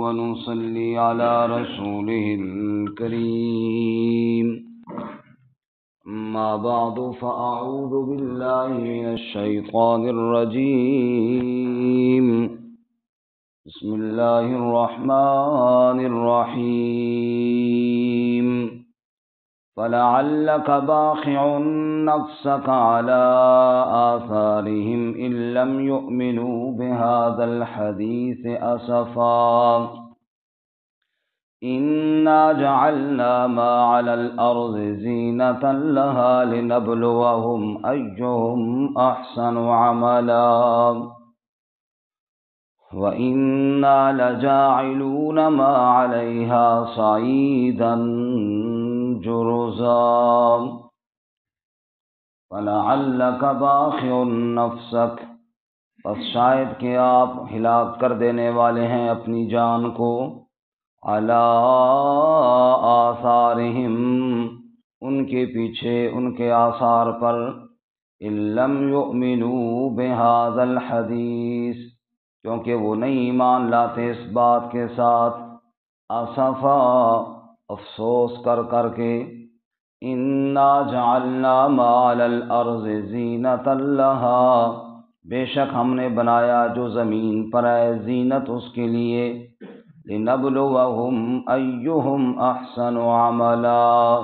ونصلي على رسوله الكريم. أما بعد فأعوذ بالله من الشيطان الرجيم. بسم الله الرحمن الرحيم. فلعلك باخع نفسك على آثارهم إن لم يؤمنوا بهذا الحديث أسفا. إنا جعلنا ما على الأرض زينة لها لنبلوهم أيهم أحسن عملا وإنا لجاعلون ما عليها صعيدا جرزا. فلعلك باخع نفسك، بس شاید کہ آپ ہلاک کر دینے والے ہیں اپنی جان کو، علی آثارہم، ان کے پیچھے، ان کے آثار پر، ان لم یؤمنوا بہذا الحدیث، کیونکہ وہ نہیں ایمان لاتے اس بات کے ساتھ، اسفا، افسوس کر کر کے، انا جعلنا ما علی الارض زینۃ لہا، بے شک ہم نے بنایا جو زمین پر ہے زینت اس کے لیے، لنبلوہم ایہم احسن عملا،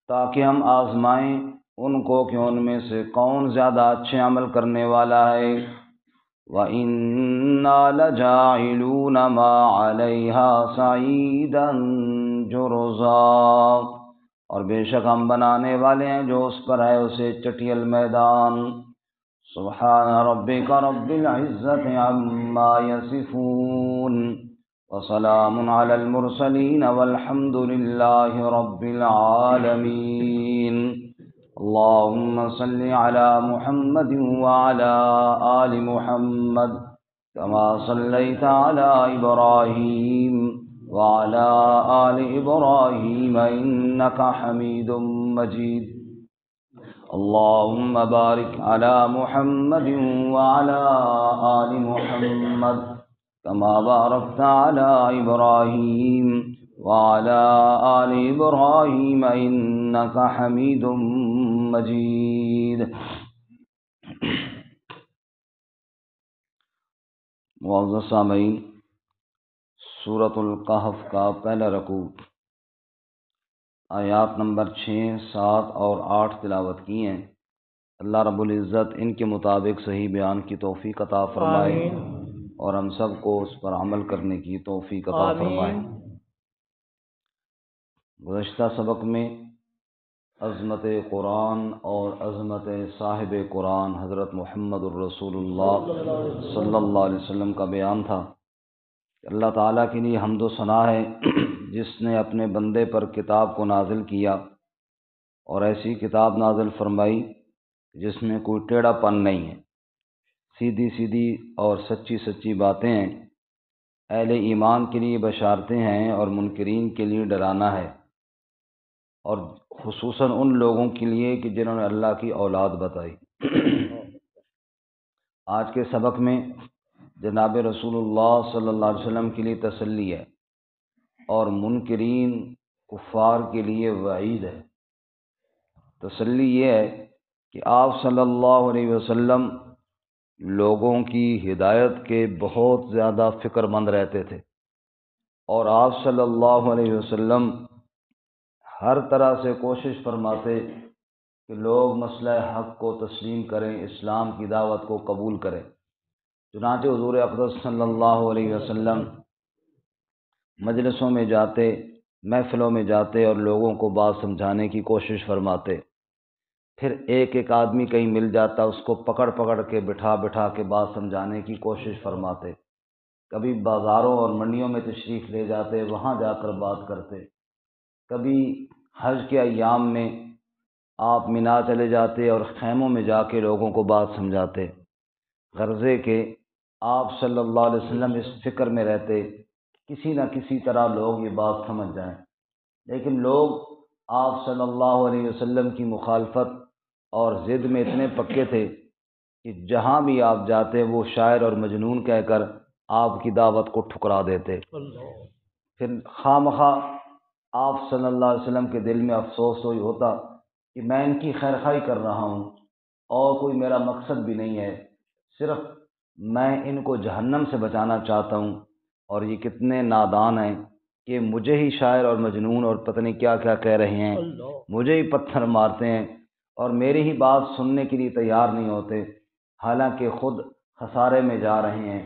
تاکہ ہم آزمائیں ان کو کہ ان میں سے کون زیادہ اچھے عمل کرنے والا ہے۔ وَإِنَّا لَجَاعِلُونَ مَا عَلَيْهَا صَعِيدًا جُرُزًا، اور بے شک ہم بنانے والے ہیں جو اس پر ہے اسے چٹیل میدان۔ سبحان ربک رب العزت عما یصفون وسلام علی المرسلین والحمد للہ رب العالمین۔ اللہم صل علی محمد وعلی آل محمد کما صلیت علی ابراہیم وعلی آل ابراہیم انک حمید مجید۔ اللہم بارک علی محمد وعلی آل محمد کما بارکت علی ابراہیم وعلی آل ابراہیم انک حمید مجید۔ معزز سامعین، سورۃ الکہف کا پہلا رکوع آیات نمبر 6، 7 اور 8 تلاوت کی ہیں۔ اللہ رب العزت ان کے مطابق صحیح بیان کی توفیق عطا فرمائے اور ہم سب کو اس پر عمل کرنے کی توفیق عطا فرمائے۔ گزشتہ سبق میں عظمت قرآن اور عظمت صاحب قرآن حضرت محمد الرسول اللہ صلی اللہ علیہ وسلم کا بیان تھا۔ اللہ تعالیٰ کے لیے حمد و ثنا ہے جس نے اپنے بندے پر کتاب کو نازل کیا اور ایسی کتاب نازل فرمائی جس میں کوئی ٹیڑھا پن نہیں ہے، سیدھی سیدھی اور سچی سچی باتیں ہیں، اہل ایمان کے لیے بشارتیں ہیں اور منکرین کے لیے ڈرانا ہے، اور خصوصاً ان لوگوں کے لیے کہ جنہوں نے اللہ کی اولاد بتائی۔ آج کے سبق میں جناب رسول اللہ صلی اللہ علیہ وسلم کے لیے تسلی ہے اور منکرین کفار کے لیے وعید ہے۔ تسلی یہ ہے کہ آپ صلی اللہ علیہ وسلم لوگوں کی ہدایت کے بہت زیادہ فکر مند رہتے تھے، اور آپ صلی اللہ علیہ وسلم ہر طرح سے کوشش فرماتے کہ لوگ مسئلہ حق کو تسلیم کریں، اسلام کی دعوت کو قبول کریں۔ چنانچہ حضور اقدس صلی اللہ علیہ وسلم مجلسوں میں جاتے، محفلوں میں جاتے اور لوگوں کو بات سمجھانے کی کوشش فرماتے، پھر ایک ایک آدمی کہیں مل جاتا، اس کو پکڑ پکڑ کے بٹھا بٹھا کے بات سمجھانے کی کوشش فرماتے۔ کبھی بازاروں اور منڈیوں میں تشریف لے جاتے، وہاں جا کر بات کرتے۔ کبھی حج کے ایام میں آپ مینا چلے جاتے اور خیموں میں جا کے لوگوں کو بات سمجھاتے، غرضے کہ آپ صلی اللہ علیہ وسلم اس فکر میں رہتے کسی نہ کسی طرح لوگ یہ بات سمجھ جائیں۔ لیکن لوگ آپ صلی اللہ علیہ وسلم کی مخالفت اور ضد میں اتنے پکے تھے کہ جہاں بھی آپ جاتے وہ شاعر اور مجنون کہہ کر آپ کی دعوت کو ٹھکرا دیتے۔ پھر خواہ آپ صلی اللہ علیہ وسلم کے دل میں افسوس تو یہ ہوتا کہ میں ان کی خیر خواہی کر رہا ہوں اور کوئی میرا مقصد بھی نہیں ہے، صرف میں ان کو جہنم سے بچانا چاہتا ہوں، اور یہ کتنے نادان ہیں کہ مجھے ہی شاعر اور مجنون اور پتہ نہیں کیا کیا کہہ رہے ہیں، مجھے ہی پتھر مارتے ہیں اور میری ہی بات سننے کے لیے تیار نہیں ہوتے، حالانکہ خود خسارے میں جا رہے ہیں،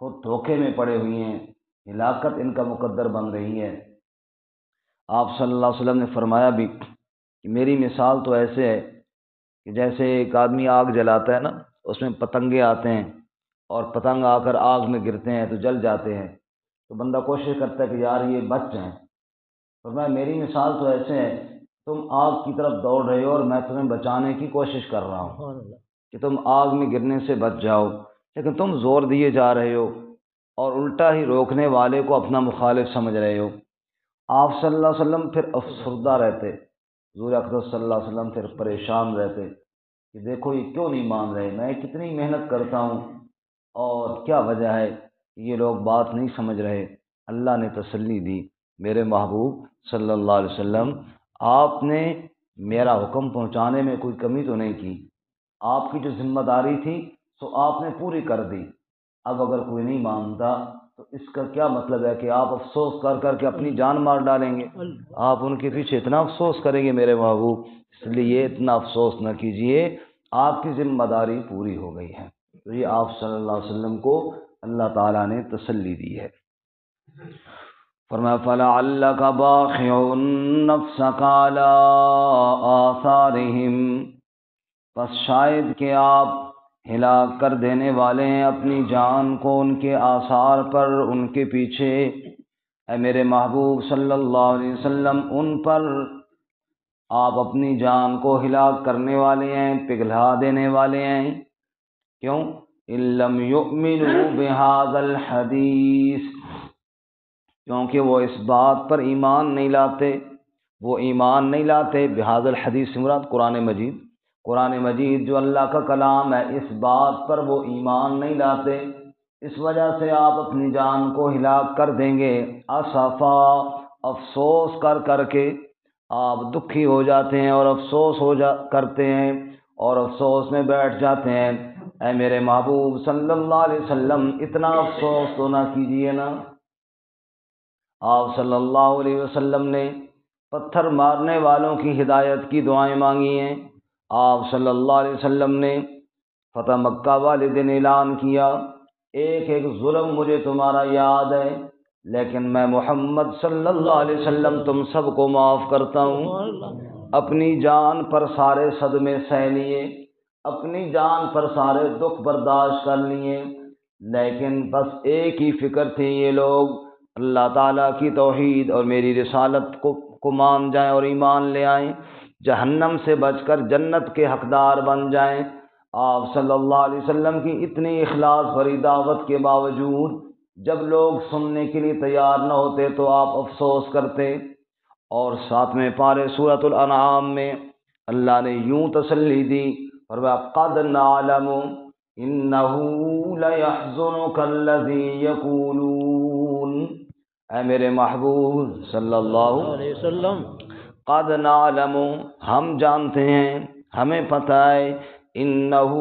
خود دھوکے میں پڑے ہوئے ہیں، ہلاکت ان کا مقدر بن رہی ہے۔ آپ صلی اللہ علیہ وسلم نے فرمایا بھی کہ میری مثال تو ایسے ہے کہ جیسے ایک آدمی آگ جلاتا ہے نا، اس میں پتنگے آتے ہیں اور پتنگ آ کر آگ میں گرتے ہیں تو جل جاتے ہیں، تو بندہ کوشش کرتا ہے کہ یار یہ بچ جائیں۔ فرمایا میری مثال تو ایسے ہے، تم آگ کی طرف دوڑ رہے ہو اور میں تمہیں بچانے کی کوشش کر رہا ہوں کہ تم آگ میں گرنے سے بچ جاؤ، لیکن تم زور دیے جا رہے ہو اور الٹا ہی روکنے والے کو اپنا مخالف سمجھ رہے ہو۔ آپ صلی اللہ علیہ وسلم پھر افسردہ رہتے، حضور اقدس صلی اللہ علیہ وسلم پھر پریشان رہتے کہ دیکھو یہ کیوں نہیں مان رہے، میں کتنی محنت کرتا ہوں اور کیا وجہ ہے کہ یہ لوگ بات نہیں سمجھ رہے۔ اللہ نے تسلی دی، میرے محبوب صلی اللہ علیہ وسلم آپ نے میرا حکم پہنچانے میں کوئی کمی تو نہیں کی، آپ کی جو ذمہ داری تھی تو آپ نے پوری کر دی۔ اب اگر کوئی نہیں مانتا تو اس کا کیا مطلب ہے کہ آپ افسوس کر کر کے اپنی جان مار ڈالیں گے؟ آپ ان کے پیچھے اتنا افسوس کریں گے میرے محبوب، اس لیے اتنا افسوس نہ کیجئے، آپ کی ذمہ داری پوری ہو گئی ہے۔ تو یہ آپ صلی اللہ علیہ وسلم کو اللہ تعالیٰ نے تسلی دی ہے۔ فرمایا فَلَعَلَّكَ بَاخِعٌ نَفْسَكَ عَلَىٰ آثَارِهِمْ، بس شاید کہ آپ ہلاک کر دینے والے ہیں اپنی جان کو ان کے آثار پر، ان کے پیچھے۔ اے میرے محبوب صلی اللہ علیہ وسلم، ان پر آپ اپنی جان کو ہلاک کرنے والے ہیں، پگھلا دینے والے ہیں۔ کیوں؟ إِن لَّمْ يُؤْمِنُوا بِهَٰذَا الْحَدِيثِ، کیونکہ وہ اس بات پر ایمان نہیں لاتے، وہ ایمان نہیں لاتے۔ بہذا الحدیث سے مراد قرآن مجید جو اللہ کا کلام ہے، اس بات پر وہ ایمان نہیں لاتے، اس وجہ سے آپ اپنی جان کو ہلاک کر دیں گے۔ اسفا، افسوس کر کر کے آپ دکھی ہو جاتے ہیں اور افسوس کرتے ہیں اور افسوس میں بیٹھ جاتے ہیں۔ اے میرے محبوب صلی اللہ علیہ وسلم، اتنا افسوس تو نہ کیجیے نا۔ آپ صلی اللہ علیہ وسلم نے پتھر مارنے والوں کی ہدایت کی دعائیں مانگی ہیں۔ آپ صلی اللہ علیہ وسلم نے فتح مکہ والے دن اعلان کیا، ایک ایک ظلم مجھے تمہارا یاد ہے، لیکن میں محمد صلی اللہ علیہ وسلم تم سب کو معاف کرتا ہوں۔ اپنی جان پر سارے صدمے سہ لیے، اپنی جان پر سارے دکھ برداشت کر لیے، لیکن بس ایک ہی فکر تھی، یہ لوگ اللہ تعالیٰ کی توحید اور میری رسالت کو مان جائیں اور ایمان لے آئیں، جہنم سے بچ کر جنت کے حقدار بن جائیں۔ آپ صلی اللہ علیہ وسلم کی اتنی اخلاص بھری دعوت کے باوجود جب لوگ سننے کے لیے تیار نہ ہوتے تو آپ افسوس کرتے۔ اور 7ویں پارے سورۃ الانعام میں اللہ نے یوں تسلی دی، فرمایا قد نعلم انہ لیحزنک الذی یقولون، اے میرے محبوب صلی اللہ علیہ وسلم، قد نعلم، ہم جانتے ہیں، ہمیں پتہ ہے، انہ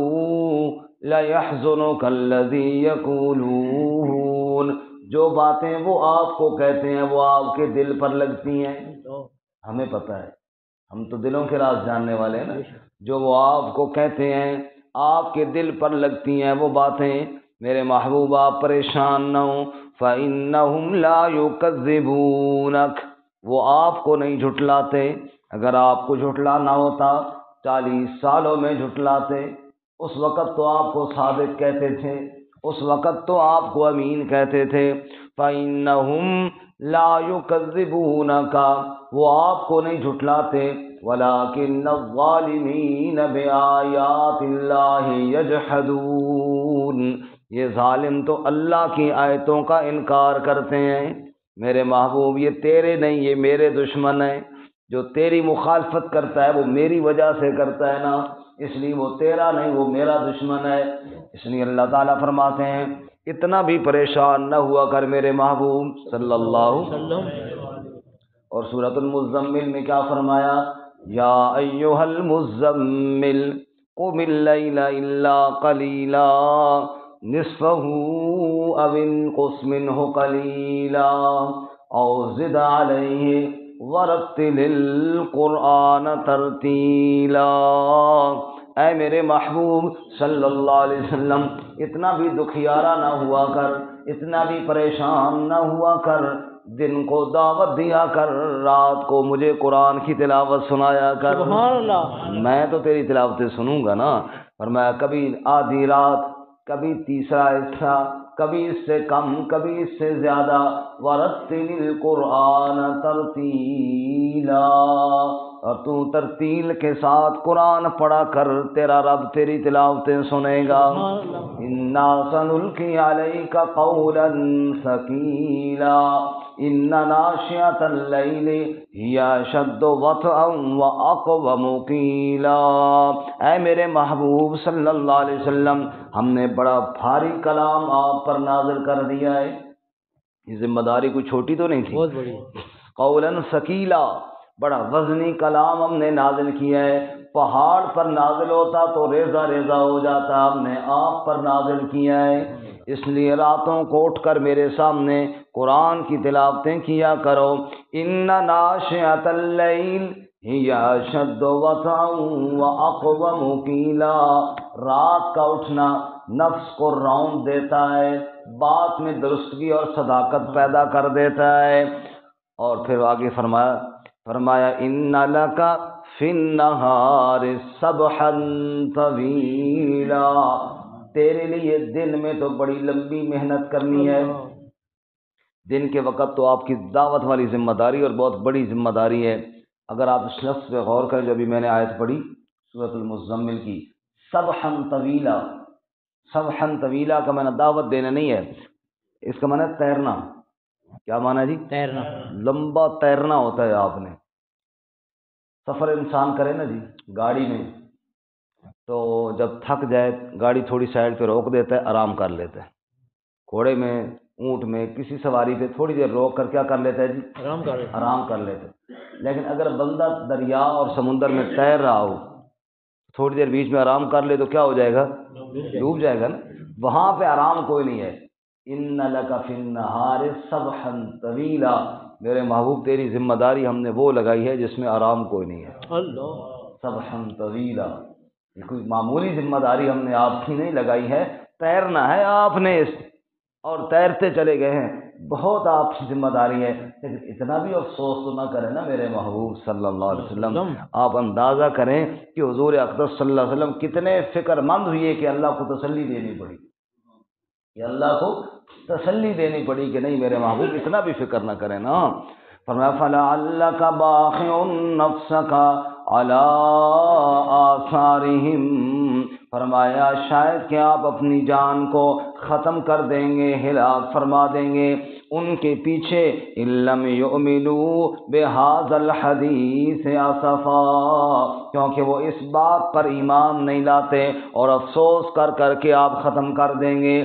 لیحزنک الذی یقولون، جو باتیں وہ آپ کو کہتے ہیں وہ آپ کے دل پر لگتی ہیں، ہمیں پتہ ہے، ہم تو دلوں کے راز جاننے والے ہیں نا، جو وہ آپ کو کہتے ہیں آپ کے دل پر لگتی ہیں وہ باتیں۔ میرے محبوب آپ پریشان نہ ہوں، فَإِنَّهُمْ لَا يُكَذِّبُونَكَ، وہ آپ کو نہیں جھٹلاتے، اگر آپ کو جھٹلانا ہوتا 40 سالوں میں جھٹلاتے، اس وقت تو آپ کو صادق کہتے تھے، اس وقت تو آپ کو امین کہتے تھے۔ فَإِنَّهُمْ لَا يُكَذِّبُونَكَ، وہ آپ کو نہیں جھٹلاتے، وَلَٰكِنَّ الظَّالِمِينَ بِآيَاتِ اللَّهِ يَجْحَدُونَ، یہ ظالم تو اللہ کی آیتوں کا انکار کرتے ہیں۔ میرے محبوب یہ تیرے نہیں، یہ میرے دشمن ہیں، جو تیری مخالفت کرتا ہے وہ میری وجہ سے کرتا ہے نا، اس لیے وہ تیرا نہیں، وہ میرا دشمن ہے۔ اس لیے اللہ تعالیٰ فرماتے ہیں اتنا بھی پریشان نہ ہوا کر میرے محبوب صلی اللہ علیہ وسلم۔ اور سورۃ المزمل میں کیا فرمایا؟ یا ایھا المزمل قم اللیل الا قلیلا نصفہ او انقص منہ قلیلا او زد علیہ ورتل القرآن ترتیلا۔ اے میرے محبوب صلی اللہ علیہ وسلم، اتنا بھی دکھیارا نہ ہوا کر، اتنا بھی پریشان نہ ہوا کر، دن کو دعوت دیا کر، رات کو مجھے قرآن کی تلاوت سنایا کر۔ سبحان اللہ۔ میں تو تیری تلاوتیں سنوں گا نا۔ فرمایا کبھی آدھی رات، کبھی تیسرا حصہ، کبھی اس سے کم، کبھی اس سے زیادہ۔ ورتل القرآن ترتیلا، اور تو ترتیل کے ساتھ قرآن پڑھا کر، تیرا رب تیری تلاوتیں سنے گا۔ انا سنلقی علیک قولا ثقیلا ان ناشئۃ اللیل ہی اشد وطئا واقوم قیلا۔ اے میرے محبوب صلی اللہ علیہ وسلم، ہم نے بڑا بھاری کلام آپ پر نازل کر دیا ہے۔ یہ ذمہ داری کوئی چھوٹی تو نہیں تھی، بہت بڑی۔ قولا ثقیلا، بڑا وزنی کلام ہم نے نازل کیا ہے۔ پہاڑ پر نازل ہوتا تو ریزہ ریزہ ہو جاتا، ہم نے آپ پر نازل کیا ہے۔ اس لیے راتوں کو اٹھ کر میرے سامنے قرآن کی تلاوتیں کیا کرو۔ ان ناشئۃ اللیل ہی اشد وطئا واقوم قیلا، رات کا اٹھنا نفس کو رونق دیتا ہے، بات میں درستگی اور صداقت پیدا کر دیتا ہے۔ اور پھر آگے فرمایا ان لک فی النہار سبحا طویلا، تیرے لیے دن میں تو بڑی لمبی محنت کرنی ہے۔ دن کے وقت تو آپ کی دعوت والی ذمہ داری اور بہت بڑی ذمہ داری ہے۔ اگر آپ اس لفظ پہ غور کریں جو ابھی میں نے آیت پڑھی سورۃ المزمل کی، سبحا طویلا، سبحا طویلا کا معنی دعوت دینا نہیں ہے، اس کا معنی ہے تیرنا۔ کیا معنی ہے جی؟ تیرنا، لمبا تیرنا ہوتا ہے۔ آپ نے سفر انسان کرے نا جی گاڑی میں، تو جب تھک جائے گاڑی تھوڑی سائڈ پہ روک دیتا ہے، آرام کر لیتا ہے۔ گھوڑے میں، اونٹ میں، کسی سواری پہ تھوڑی دیر روک کر کیا کر لیتا ہے جی؟ آرام کر لیتا ہے۔ لیکن اگر بندہ دریا اور سمندر میں تیر رہا ہو، تھوڑی دیر بیچ میں آرام کر لے تو کیا ہو جائے گا؟ ڈوب جائے گا نا۔ وہاں پہ آرام کوئی نہیں ہے۔ ان لک فی النہار سبحا طویلا، میرے محبوب تیری ذمہ داری ہم نے وہ لگائی ہے جس میں آرام کوئی نہیں ہے۔ اللہ، سبحا طویلا، یہ کوئی معمولی ذمہ داری ہم نے آپ کی نہیں لگائی ہے۔ تیرنا ہے آپ نے اور تیرتے چلے گئے ہیں، بہت آپ کی ذمہ داری ہے۔ لیکن اتنا بھی افسوس تو نہ کریں نا میرے محبوب صلی اللہ علیہ وسلم۔ آپ اندازہ کریں کہ حضور اقدس صلی اللہ علیہ وسلم کتنے فکر مند ہوئے کہ اللہ کو تسلی دینی پڑی، کہ اللہ کو تسلی دینی پڑی کہ نہیں میرے محبوب اتنا بھی فکر نہ کریں نا۔ فرمایا فَلَعَلَّكَ بَاخِعٌ نَفْسَكَ عَلَىٰ آثَارِهِمْ، فرمایا شاید کہ آپ اپنی جان کو ختم کر دیں گے، ہلاک فرما دیں گے ان کے پیچھے، إِن لَّمْ يُؤْمِنُوا بِهَٰذَا الْحَدِيثِ أَسَفًا، کیونکہ وہ اس بات پر ایمان نہیں لاتے اور افسوس کر کر کے آپ ختم کر دیں گے۔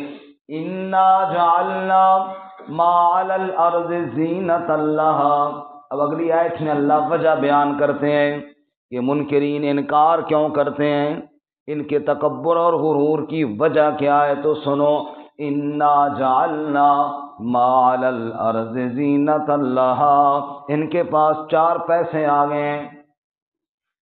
اِنَّا جَعَلْنَا مَا عَلَى الْأَرْضِ زِینَةً لَهَا، اب اگلی آیت میں اللہ وجہ بیان کرتے ہیں کہ منکرین انکار کیوں کرتے ہیں، ان کے تکبر اور غرور کی وجہ کیا ہے، تو سنو۔ اِنَّا جَعَلْنَا مَا عَلَى الْأَرْضِ زِینَةً لَهَا، ان کے پاس 4 پیسے آ گئے ہیں،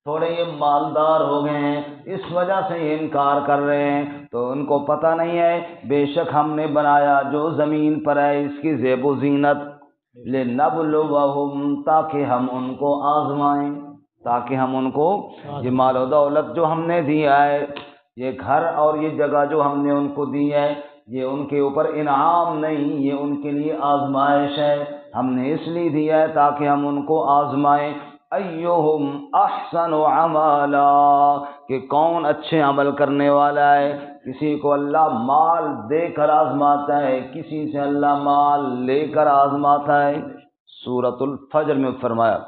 تھوڑے یہ مالدار ہو گئے ہیں، اس وجہ سے یہ انکار کر رہے ہیں، تو ان کو پتہ نہیں ہے بے شک ہم نے بنایا جو زمین پر ہے اس کی زیب و زینت، لِنَبْلُوَهُمْ، تاکہ ہم ان کو آزمائیں، تاکہ ہم ان کو یہ مال و دولت جو ہم نے دیا ہے، یہ گھر اور یہ جگہ جو ہم نے ان کو دی ہے، یہ ان کے اوپر انعام نہیں، یہ ان کے لیے آزمائش ہے، ہم نے اس لیے دیا ہے تاکہ ہم ان کو آزمائیں۔ ایہم احسن عملا، کہ کون اچھے عمل کرنے والا ہے۔ کسی کو اللہ مال دے کر آزماتا ہے، کسی سے اللہ مال لے کر آزماتا ہے۔ سورۃ الفجر میں فرمایا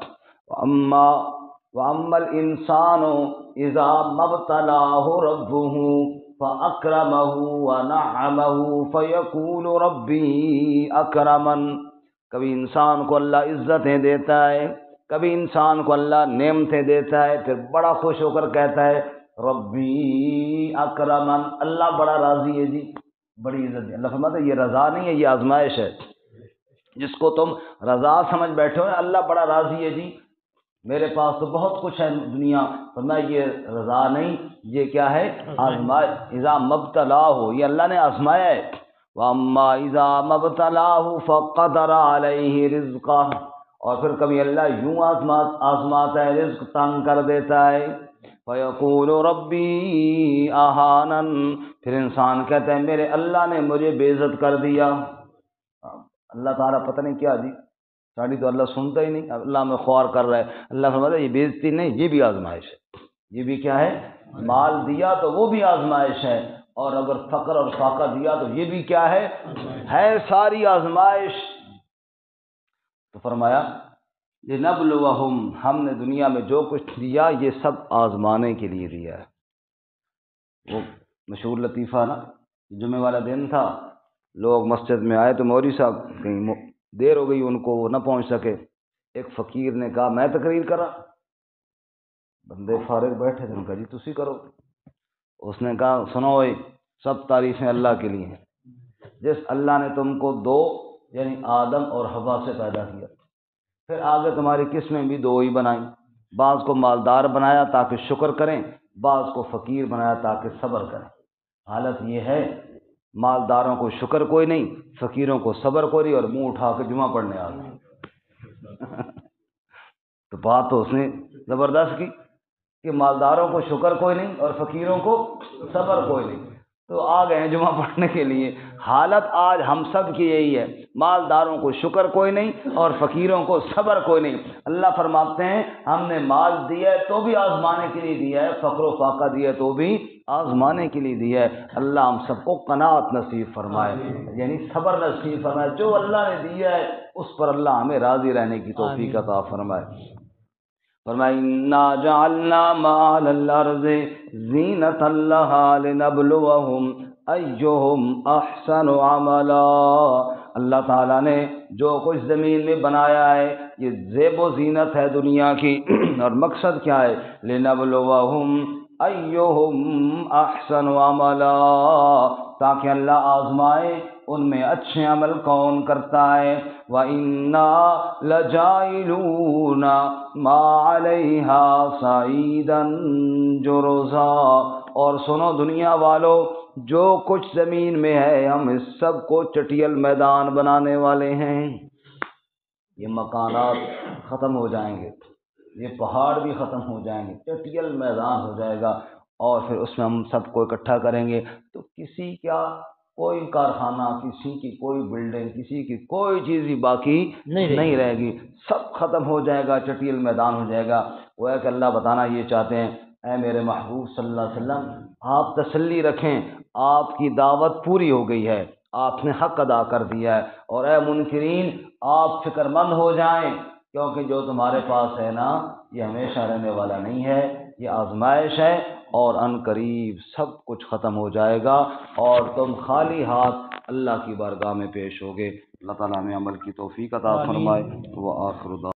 وَأَمَّا الْإِنسَانُ إِذَا مَا ابْتَلَاهُ رَبُّهُ فأكرمه ونعمه فيقول ربي أكرمن۔ کبھی انسان کو اللہ عزتیں دیتا ہے، کبھی انسان کو اللہ نعمتیں دیتا ہے، پھر بڑا خوش ہو کر کہتا ہے ربی اکرمن، اللہ بڑا راضی ہے جی، بڑی عزت ہے۔ اللہ فرماتا ہے یہ رضا نہیں ہے، یہ آزمائش ہے۔ جس کو تم رضا سمجھ بیٹھے ہو، اللہ بڑا راضی ہے جی، میرے پاس تو بہت کچھ ہے دنیا، فرمایا یہ رضا نہیں، یہ کیا ہے؟ آزمائش۔ اذا مبتلاہ، یہ اللہ نے آزمایا ہے۔ وَأَمَّا إِذَا مَبْتَلَاهُ فَقَدَرَ عَلَيْهِ رِزْقَهُ، اور پھر کبھی اللہ یوں آزماتا ہے، رزق تنگ کر دیتا ہے۔ فَيَقُولُ رَبِّي أَهَانَنِ، پھر انسان کہتا ہے میرے اللہ نے مجھے بے عزت کر دیا۔ اللہ تعالیٰ پتہ نہیں کیا جی، ساڑی تو اللہ سنتا ہی نہیں، اللہ میں خوار کر رہا ہے۔ اللہ فرماتا ہے یہ بے عزتی نہیں، یہ بھی آزمائش ہے۔ یہ بھی کیا ہے؟ مال دیا تو وہ بھی آزمائش ہے، اور اگر فقر اور فاقہ دیا تو یہ بھی کیا ہے ساری آزمائش۔ تو فرمایا لنبلوہم، ہم نے دنیا میں جو کچھ دیا یہ سب آزمانے کے لیے دیا ہے۔ وہ مشہور لطیفہ نا، جمعے والا دن تھا، لوگ مسجد میں آئے تو مولوی صاحب کہیں دیر ہو گئی ان کو، وہ نہ پہنچ سکے۔ ایک فقیر نے کہا میں تقریر کرا، بندے فارغ بیٹھے تھے، ان کا جی تسی کرو۔ اس نے کہا سنو بھائی، سب تعریفیں اللہ کے لیے ہیں، جس اللہ نے تم کو دو یعنی آدم اور حوا سے پیدا کیا، پھر آگے تمہاری قسمیں بھی دو ہی بنائیں، بعض کو مالدار بنایا تاکہ شکر کریں، بعض کو فقیر بنایا تاکہ صبر کریں۔ حالت یہ ہے مالداروں کو شکر کوئی نہیں، فقیروں کو صبر کوئی نہیں، اور منہ اٹھا کے جمعہ پڑھنے آ گئے۔ تو بات تو اس نے زبردست کی کہ مالداروں کو شکر کوئی نہیں اور فقیروں کو صبر کوئی نہیں، تو آ گئے ہیں جمعہ پڑھنے کے لیے۔ حالت آج ہم سب کی یہی ہے، مالداروں کو شکر کوئی نہیں اور فقیروں کو صبر کوئی نہیں۔ اللہ فرماتے ہیں ہم نے مال دیا ہے تو بھی آزمانے کے لیے دیا ہے، فقر و فاقہ دیا ہے تو بھی آزمانے کے لیے دیا ہے۔ اللہ ہم سب کو قناعت نصیب فرمائے، یعنی صبر نصیب فرمائے، جو اللہ نے دیا ہے اس پر اللہ ہمیں راضی رہنے کی توفیق عطا فرمائے۔ فرمایا اِنَّا جَعَلْنَا مَا عَلَى الْأَرْضِ زِینَةً لَهَا لِنَبْلُوَهُمْ أَيُّهُمْ أَحْسَنُ عَمَلًا، اللہ تعالیٰ نے جو کچھ زمین میں بنایا ہے یہ زیب و زینت ہے دنیا کی، اور مقصد کیا ہے؟ لِنَبْلُوَهُمْ أَيُّهُمْ أَحْسَنُ عَمَلًا، تاکہ اللہ آزمائے ان میں اچھے عمل کون کرتا ہے۔ وَإِنَّا لَجَاعِلُونَ مَا عَلَيْهَا صَعِيدًا جُرُزًا، اور سنو دنیا والو، جو کچھ زمین میں ہے ہم اس سب کو چٹیل میدان بنانے والے ہیں۔ یہ مکانات ختم ہو جائیں گے، یہ پہاڑ بھی ختم ہو جائیں گے، چٹیل میدان ہو جائے گا، اور پھر اس میں ہم سب کو اکٹھا کریں گے تو کسی کا کوئی کارخانہ، کسی کی کوئی بلڈنگ، کسی کی کوئی چیز بھی باقی نہیں رہے گی، سب ختم ہو جائے گا، چٹیل میدان ہو جائے گا۔ وہ ہے کہ اللہ بتانا یہ چاہتے ہیں اے میرے محبوب صلی اللہ علیہ وسلم، آپ تسلی رکھیں، آپ کی دعوت پوری ہو گئی ہے، آپ نے حق ادا کر دیا ہے، اور اے منکرین آپ فکر مند ہو جائیں، کیونکہ جو تمہارے پاس ہے نا یہ ہمیشہ رہنے والا نہیں ہے، یہ آزمائش ہے، اور ان قریب سب کچھ ختم ہو جائے گا اور تم خالی ہاتھ اللہ کی بارگاہ میں پیش ہوگے۔ اللہ تعالیٰ ہمیں عمل کی توفیق عطا فرمائے۔ وآخر دعوانا